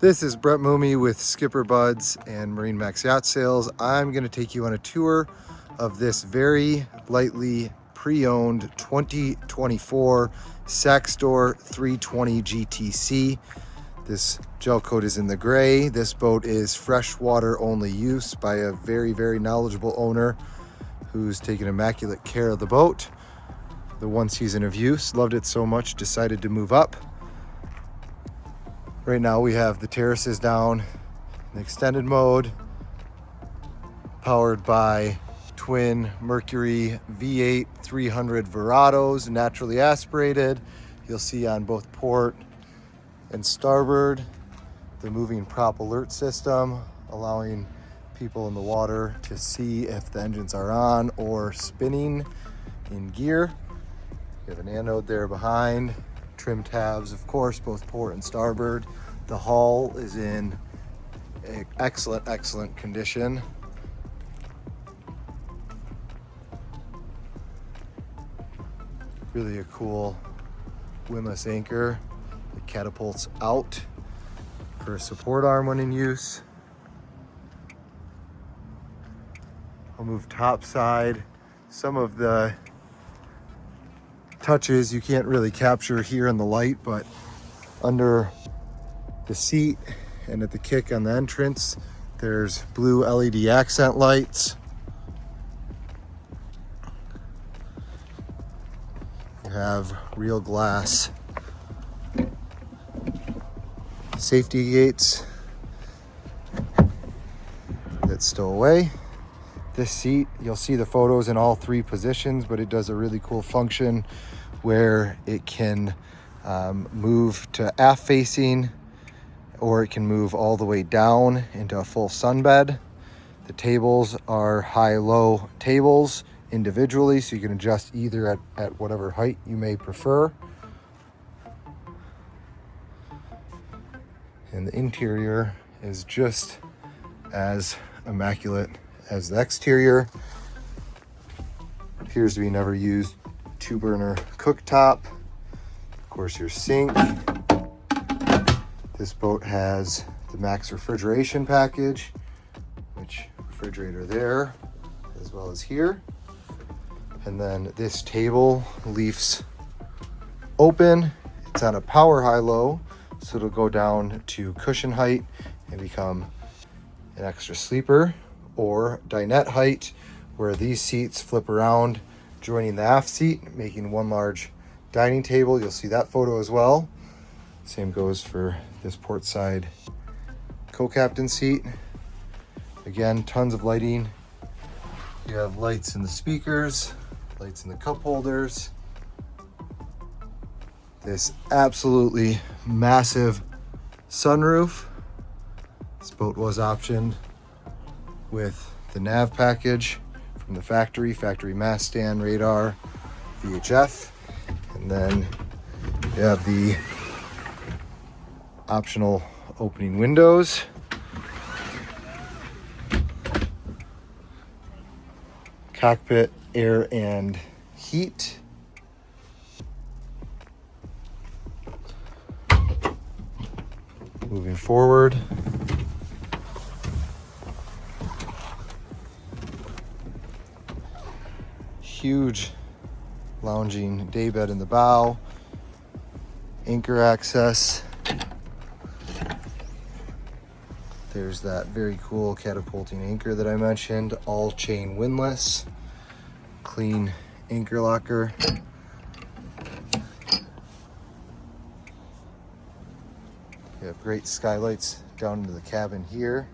This is Brett Mooney with SkipperBud's and Marine Max Yacht Sales. I'm going to take you on a tour of this very lightly pre-owned 2024 Saxdor 320 GTC. This gel coat is in the gray. This boat is freshwater only use by a very knowledgeable owner who's taken immaculate care of the boat. The one season of use, loved it so much, decided to move up. Right now we have the terraces down in extended mode, powered by twin Mercury V8 300 Verados, naturally aspirated. You'll see on both port and starboard the moving prop alert system, allowing people in the water to see if the engines are on or spinning in gear. You have an anode there behind. Trim tabs, of course, both port and starboard. The hull is in excellent condition. Really a cool windlass anchor that catapults out for a support arm when in use. I'll move top side. Some of the touches you can't really capture here in the light, but under the seat and at the kick on the entrance, there's blue LED accent lights. You have real glass safety gates that stow away. This seat, you'll see the photos in all three positions, but it does a really cool function where it can move to aft facing, or it can move all the way down into a full sunbed. The tables are high-low tables individually, so you can adjust either at whatever height you may prefer. And the interior is just as immaculate as the exterior. Appears to be never used 2-burner cooktop. Of course, your sink. This boat has the max refrigeration package, which refrigerator there, as well as here. And then this table leaves open. It's on a power high-low, so it'll go down to cushion height and become an extra sleeper, or dinette height, where these seats flip around, joining the aft seat, making one large dining table. You'll see that photo as well. Same goes for this port side co-captain seat. Again, tons of lighting. You have lights in the speakers, lights in the cup holders. This absolutely massive sunroof. This boat was optioned with the nav package from the factory mast stand, radar, VHF, and then you have the optional opening windows. Cockpit air and heat. Moving forward, huge lounging daybed in the bow, anchor access. There's that very cool catapulting anchor that I mentioned, all chain windlass, clean anchor locker. You have great skylights down into the cabin here,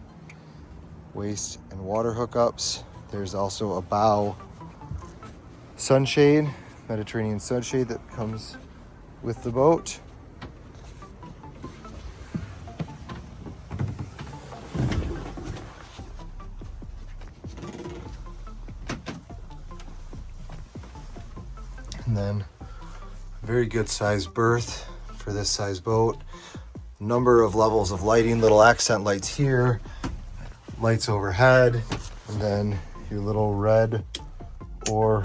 waste and water hookups. There's also a bow sunshade, Mediterranean sunshade, that comes with the boat. And then very good sized berth for this size boat. Number of levels of lighting, little accent lights here, lights overhead, and then your little red or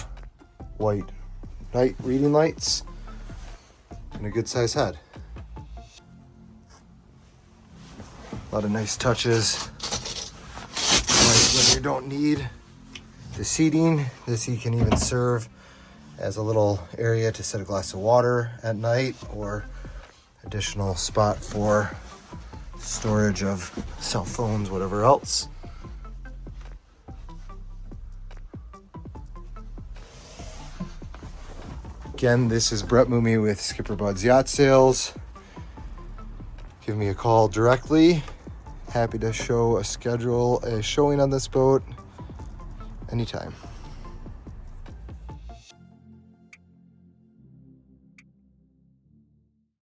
white night reading lights, and a good size head. lot of nice touches. Like when you don't need the seating, this you can even serve as a little area to set a glass of water at night, or additional spot for storage of cell phones, whatever else. Again, this is Brett Moomey with SkipperBud's Yacht Sales. Give me a call directly. Happy to schedule a showing on this boat anytime.